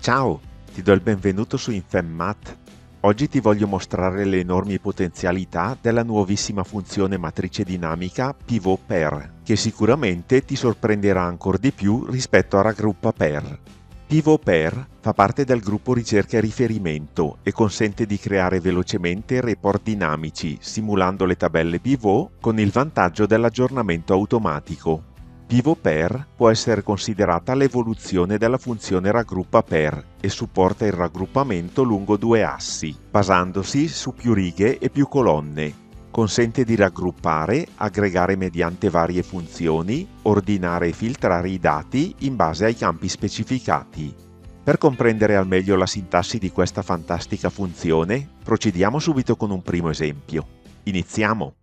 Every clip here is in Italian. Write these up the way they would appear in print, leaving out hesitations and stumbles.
Ciao, ti do il benvenuto su InfemMath. Oggi ti voglio mostrare le enormi potenzialità della nuovissima funzione matrice dinamica PivotPair, che sicuramente ti sorprenderà ancora di più rispetto a RaggruppaPair. PivotPair fa parte del gruppo ricerca e riferimento e consente di creare velocemente report dinamici simulando le tabelle pivot con il vantaggio dell'aggiornamento automatico. PivotPair può essere considerata l'evoluzione della funzione RaggruppaPair e supporta il raggruppamento lungo due assi, basandosi su più righe e più colonne. Consente di raggruppare, aggregare mediante varie funzioni, ordinare e filtrare i dati in base ai campi specificati. Per comprendere al meglio la sintassi di questa fantastica funzione, procediamo subito con un primo esempio. Iniziamo!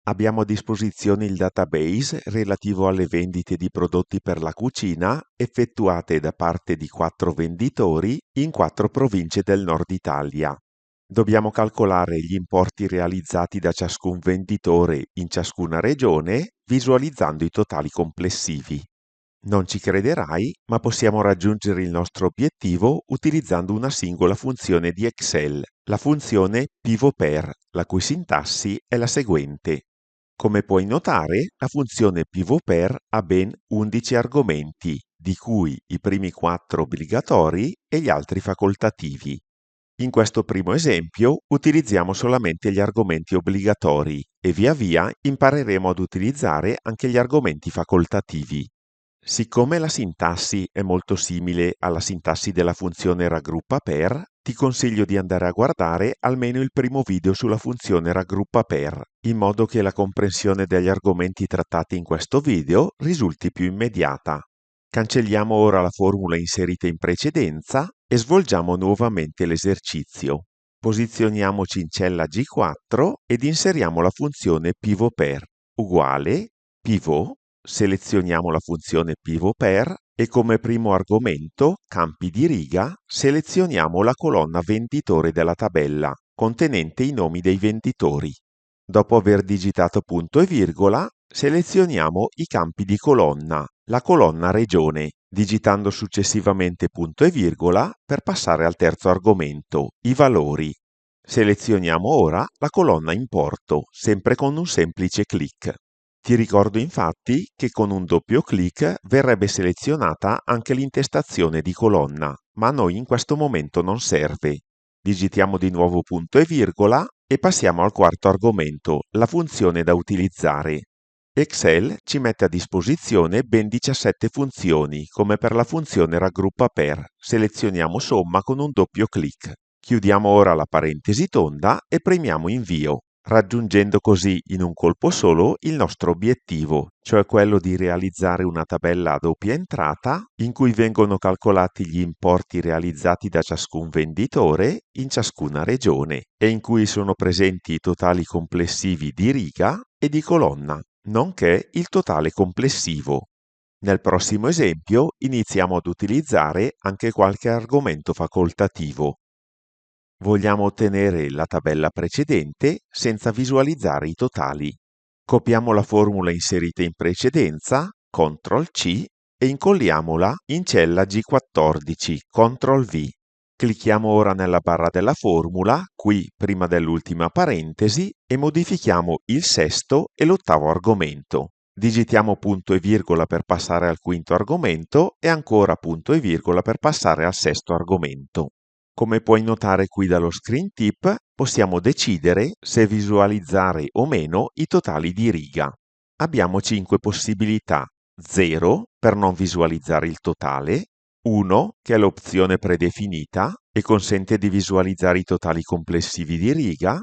Abbiamo a disposizione il database relativo alle vendite di prodotti per la cucina effettuate da parte di 4 venditori in 4 province del nord Italia. Dobbiamo calcolare gli importi realizzati da ciascun venditore in ciascuna regione, visualizzando i totali complessivi. Non ci crederai, ma possiamo raggiungere il nostro obiettivo utilizzando una singola funzione di Excel, la funzione PivotPair, la cui sintassi è la seguente. Come puoi notare, la funzione PivotPair ha ben 11 argomenti, di cui i primi 4 obbligatori e gli altri facoltativi. In questo primo esempio utilizziamo solamente gli argomenti obbligatori e via via impareremo ad utilizzare anche gli argomenti facoltativi. Siccome la sintassi è molto simile alla sintassi della funzione RaggruppaPair, ti consiglio di andare a guardare almeno il primo video sulla funzione RaggruppaPair, in modo che la comprensione degli argomenti trattati in questo video risulti più immediata. Cancelliamo ora la formula inserita in precedenza e svolgiamo nuovamente l'esercizio. Posizioniamoci in cella G4 ed inseriamo la funzione PivotPair uguale pivot. Selezioniamo la funzione PivotPair e come primo argomento, campi di riga, selezioniamo la colonna venditore della tabella, contenente i nomi dei venditori. Dopo aver digitato punto e virgola, selezioniamo i campi di colonna, la colonna regione, digitando successivamente punto e virgola per passare al terzo argomento, i valori. Selezioniamo ora la colonna importo, sempre con un semplice clic. Ti ricordo infatti che con un doppio clic verrebbe selezionata anche l'intestazione di colonna, ma a noi in questo momento non serve. Digitiamo di nuovo punto e virgola e passiamo al quarto argomento, la funzione da utilizzare. Excel ci mette a disposizione ben 17 funzioni, come per la funzione RaggruppaPair. Selezioniamo somma con un doppio clic. Chiudiamo ora la parentesi tonda e premiamo invio, raggiungendo così in un colpo solo il nostro obiettivo, cioè quello di realizzare una tabella a doppia entrata in cui vengono calcolati gli importi realizzati da ciascun venditore in ciascuna regione e in cui sono presenti i totali complessivi di riga e di colonna, nonché il totale complessivo. Nel prossimo esempio iniziamo ad utilizzare anche qualche argomento facoltativo. Vogliamo ottenere la tabella precedente senza visualizzare i totali. Copiamo la formula inserita in precedenza, CTRL-C, e incolliamola in cella G14, CTRL-V. Clicchiamo ora nella barra della formula, qui prima dell'ultima parentesi, e modifichiamo il sesto e l'ottavo argomento. Digitiamo punto e virgola per passare al quinto argomento e ancora punto e virgola per passare al sesto argomento. Come puoi notare qui dallo screen tip, possiamo decidere se visualizzare o meno i totali di riga. Abbiamo 5 possibilità: 0 per non visualizzare il totale, 1 che è l'opzione predefinita e consente di visualizzare i totali complessivi di riga,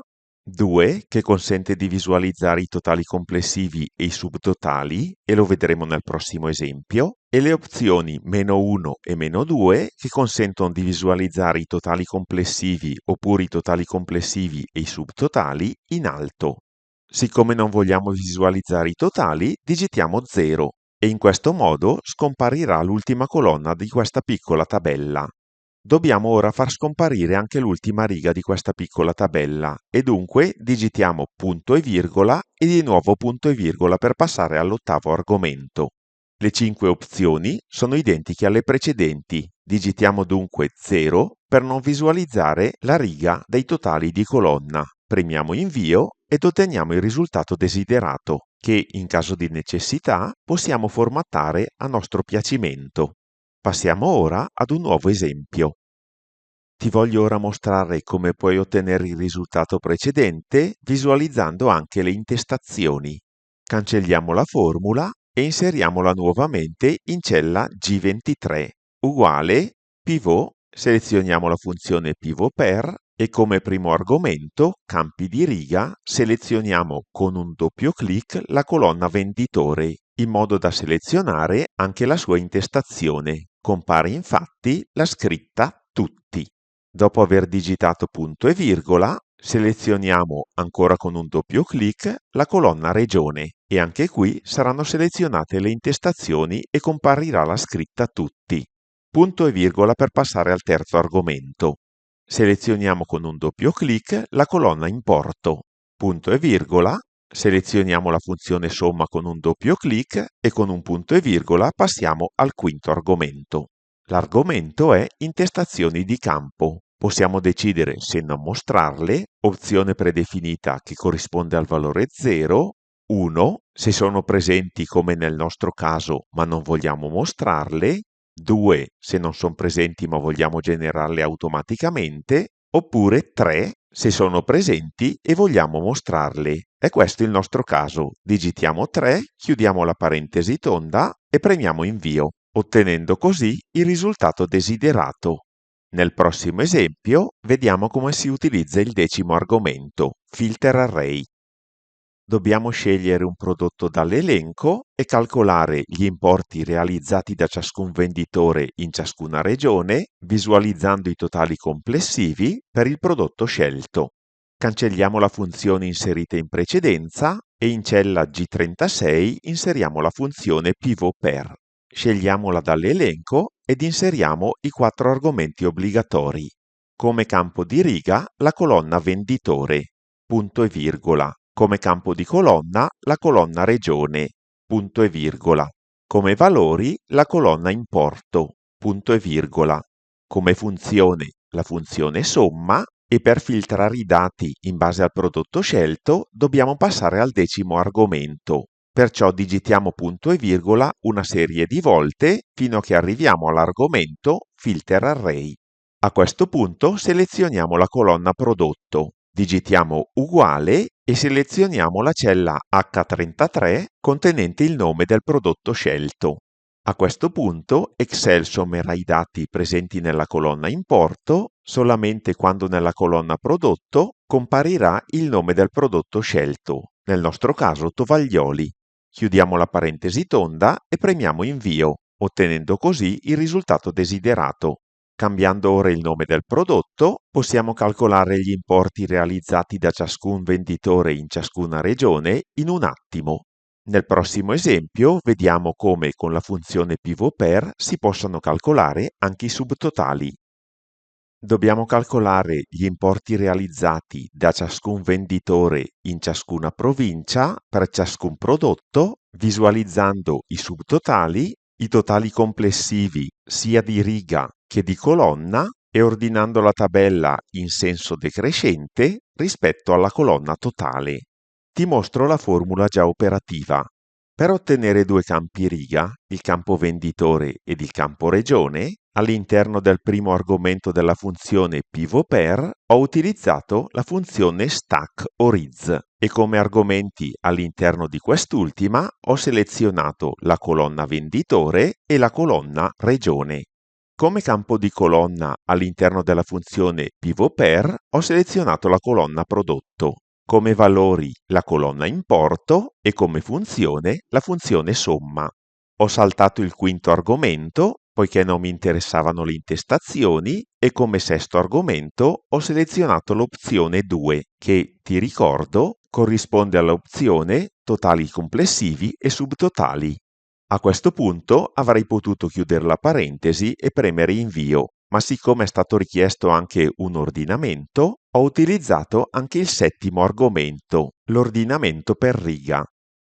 2 che consente di visualizzare i totali complessivi e i subtotali, e lo vedremo nel prossimo esempio, e le opzioni -1 e -2 che consentono di visualizzare i totali complessivi oppure i totali complessivi e i subtotali in alto. Siccome non vogliamo visualizzare i totali, digitiamo 0 e in questo modo scomparirà l'ultima colonna di questa piccola tabella. Dobbiamo ora far scomparire anche l'ultima riga di questa piccola tabella e dunque digitiamo punto e virgola e di nuovo punto e virgola per passare all'ottavo argomento. Le 5 opzioni sono identiche alle precedenti, digitiamo dunque 0 per non visualizzare la riga dei totali di colonna. Premiamo invio ed otteniamo il risultato desiderato, che in caso di necessità possiamo formattare a nostro piacimento. Passiamo ora ad un nuovo esempio. Ti voglio ora mostrare come puoi ottenere il risultato precedente visualizzando anche le intestazioni. Cancelliamo la formula e inseriamola nuovamente in cella G23, uguale pivot, selezioniamo la funzione pivot per e come primo argomento, campi di riga, selezioniamo con un doppio clic la colonna venditore, in modo da selezionare anche la sua intestazione. Compare infatti la scritta Tutti. Dopo aver digitato punto e virgola, selezioniamo ancora con un doppio clic la colonna Regione e anche qui saranno selezionate le intestazioni e comparirà la scritta Tutti. Punto e virgola per passare al terzo argomento. Selezioniamo con un doppio clic la colonna Importo. Punto e virgola, selezioniamo la funzione somma con un doppio clic e con un punto e virgola passiamo al quinto argomento. L'argomento è intestazioni di campo. Possiamo decidere se non mostrarle, opzione predefinita che corrisponde al valore 0, 1 se sono presenti come nel nostro caso ma non vogliamo mostrarle, 2 se non sono presenti ma vogliamo generarle automaticamente, oppure 3 se sono presenti e vogliamo mostrarle. È questo il nostro caso. Digitiamo 3, chiudiamo la parentesi tonda e premiamo invio, ottenendo così il risultato desiderato. Nel prossimo esempio vediamo come si utilizza il decimo argomento, Filter Array. Dobbiamo scegliere un prodotto dall'elenco e calcolare gli importi realizzati da ciascun venditore in ciascuna regione, visualizzando i totali complessivi per il prodotto scelto. Cancelliamo la funzione inserita in precedenza e in cella G36 inseriamo la funzione pivot per. Scegliamola dall'elenco ed inseriamo i 4 argomenti obbligatori. Come campo di riga la colonna venditore, punto e virgola. Come campo di colonna la colonna regione, punto e virgola. Come valori la colonna importo, punto e virgola. Come funzione la funzione somma e per filtrare i dati in base al prodotto scelto dobbiamo passare al decimo argomento. Perciò digitiamo punto e virgola una serie di volte fino a che arriviamo all'argomento Filter Array. A questo punto selezioniamo la colonna prodotto, digitiamo uguale e selezioniamo la cella H33 contenente il nome del prodotto scelto. A questo punto Excel sommerà i dati presenti nella colonna Importo solamente quando nella colonna Prodotto comparirà il nome del prodotto scelto, nel nostro caso tovaglioli. Chiudiamo la parentesi tonda e premiamo Invio, ottenendo così il risultato desiderato. Cambiando ora il nome del prodotto, possiamo calcolare gli importi realizzati da ciascun venditore in ciascuna regione in un attimo. Nel prossimo esempio vediamo come con la funzione pivot per si possono calcolare anche i subtotali. Dobbiamo calcolare gli importi realizzati da ciascun venditore in ciascuna provincia per ciascun prodotto, visualizzando i subtotali, i totali complessivi sia di riga che di colonna e ordinando la tabella in senso decrescente rispetto alla colonna totale. Ti mostro la formula già operativa. Per ottenere 2 campi riga, il campo venditore ed il campo regione, all'interno del primo argomento della funzione pivot per ho utilizzato la funzione stack oriz e come argomenti all'interno di quest'ultima ho selezionato la colonna venditore e la colonna regione. Come campo di colonna all'interno della funzione pivot per ho selezionato la colonna prodotto, come valori la colonna importo e come funzione la funzione somma. Ho saltato il quinto argomento poiché non mi interessavano le intestazioni e come sesto argomento ho selezionato l'opzione 2 che, ti ricordo, corrisponde all'opzione totali complessivi e subtotali. A questo punto avrei potuto chiudere la parentesi e premere invio, ma siccome è stato richiesto anche un ordinamento, ho utilizzato anche il settimo argomento, l'ordinamento per riga.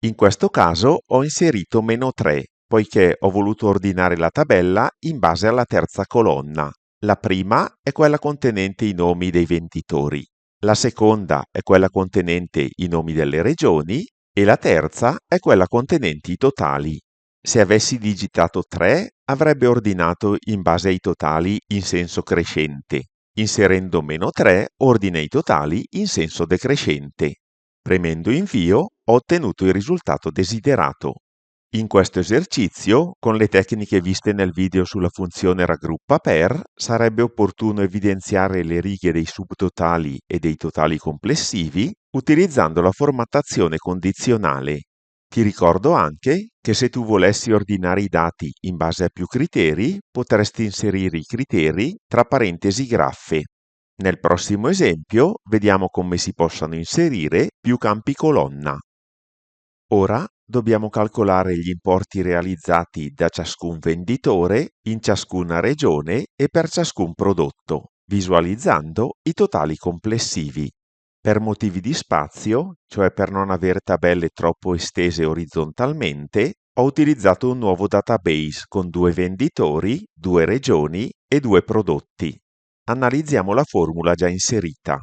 In questo caso ho inserito -3, poiché ho voluto ordinare la tabella in base alla terza colonna. La prima è quella contenente i nomi dei venditori, la seconda è quella contenente i nomi delle regioni e la terza è quella contenente i totali. Se avessi digitato 3, avrebbe ordinato in base ai totali in senso crescente. Inserendo -3, ordina i totali in senso decrescente. Premendo invio, ho ottenuto il risultato desiderato. In questo esercizio, con le tecniche viste nel video sulla funzione raggruppa per, sarebbe opportuno evidenziare le righe dei subtotali e dei totali complessivi utilizzando la formattazione condizionale. Ti ricordo anche che se tu volessi ordinare i dati in base a più criteri, potresti inserire i criteri tra parentesi graffe. Nel prossimo esempio, vediamo come si possano inserire più campi colonna. Ora dobbiamo calcolare gli importi realizzati da ciascun venditore in ciascuna regione e per ciascun prodotto, visualizzando i totali complessivi. Per motivi di spazio, cioè per non avere tabelle troppo estese orizzontalmente, ho utilizzato un nuovo database con 2 venditori, 2 regioni e 2 prodotti. Analizziamo la formula già inserita.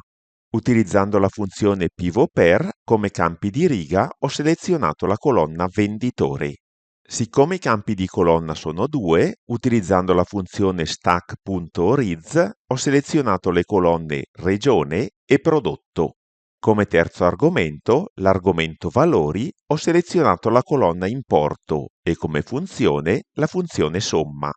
Utilizzando la funzione pivot_per come campi di riga ho selezionato la colonna venditore. Siccome i campi di colonna sono 2, utilizzando la funzione stack.oriz ho selezionato le colonne regione e prodotto. Come terzo argomento, l'argomento valori, ho selezionato la colonna importo e come funzione la funzione somma.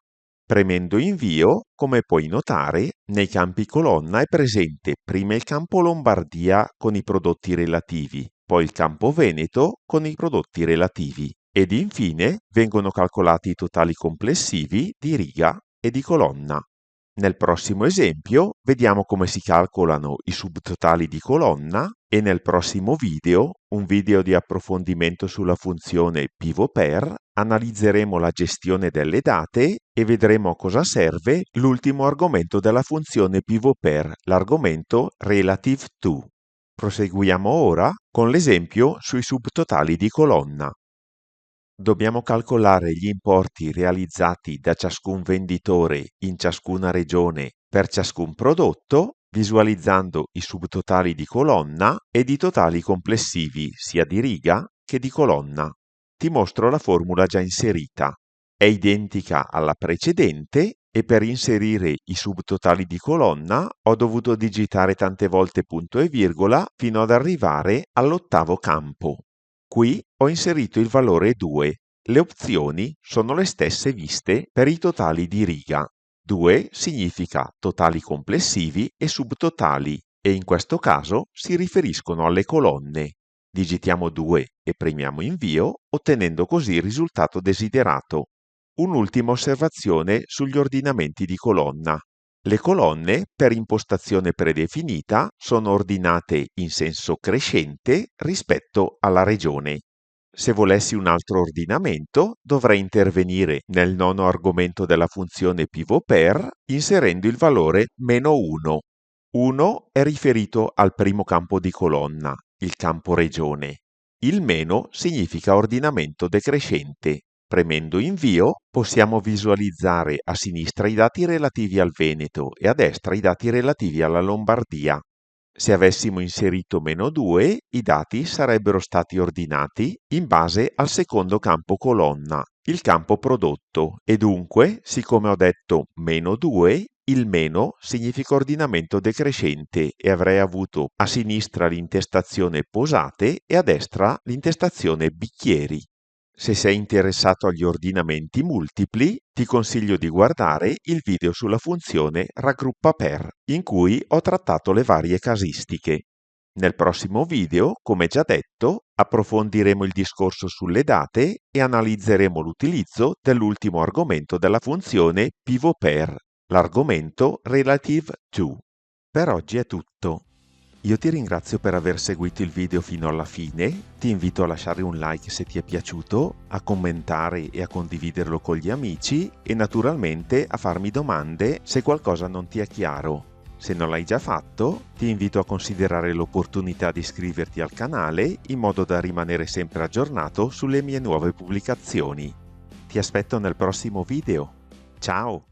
Premendo invio, come puoi notare, nei campi colonna è presente prima il campo Lombardia con i prodotti relativi, poi il campo Veneto con i prodotti relativi ed infine vengono calcolati i totali complessivi di riga e di colonna. Nel prossimo esempio vediamo come si calcolano i subtotali di colonna e nel prossimo video, un video di approfondimento sulla funzione pivot_per, analizzeremo la gestione delle date e vedremo a cosa serve l'ultimo argomento della funzione pivot_per, l'argomento relative to. Proseguiamo ora con l'esempio sui subtotali di colonna. Dobbiamo calcolare gli importi realizzati da ciascun venditore in ciascuna regione per ciascun prodotto, visualizzando i subtotali di colonna ed i totali complessivi sia di riga che di colonna. Ti mostro la formula già inserita. È identica alla precedente e per inserire i subtotali di colonna ho dovuto digitare tante volte punto e virgola fino ad arrivare all'8° campo. Qui ho inserito il valore 2. Le opzioni sono le stesse viste per i totali di riga. 2 significa totali complessivi e subtotali e in questo caso si riferiscono alle colonne. Digitiamo 2 e premiamo invio, ottenendo così il risultato desiderato. Un'ultima osservazione sugli ordinamenti di colonna. Le colonne, per impostazione predefinita, sono ordinate in senso crescente rispetto alla regione. Se volessi un altro ordinamento, dovrei intervenire nel nono argomento della funzione pivot_per inserendo il valore -1. 1 è riferito al primo campo di colonna, il campo regione. Il meno significa ordinamento decrescente. Premendo invio possiamo visualizzare a sinistra i dati relativi al Veneto e a destra i dati relativi alla Lombardia. Se avessimo inserito -2, i dati sarebbero stati ordinati in base al secondo campo colonna, il campo prodotto, e dunque, siccome ho detto -2, il meno significa ordinamento decrescente e avrei avuto a sinistra l'intestazione posate e a destra l'intestazione bicchieri. Se sei interessato agli ordinamenti multipli, ti consiglio di guardare il video sulla funzione raggruppa per, in cui ho trattato le varie casistiche. Nel prossimo video, come già detto, approfondiremo il discorso sulle date e analizzeremo l'utilizzo dell'ultimo argomento della funzione pivot_per, l'argomento relative to. Per oggi è tutto. Io ti ringrazio per aver seguito il video fino alla fine, ti invito a lasciare un like se ti è piaciuto, a commentare e a condividerlo con gli amici e naturalmente a farmi domande se qualcosa non ti è chiaro. Se non l'hai già fatto, ti invito a considerare l'opportunità di iscriverti al canale in modo da rimanere sempre aggiornato sulle mie nuove pubblicazioni. Ti aspetto nel prossimo video. Ciao!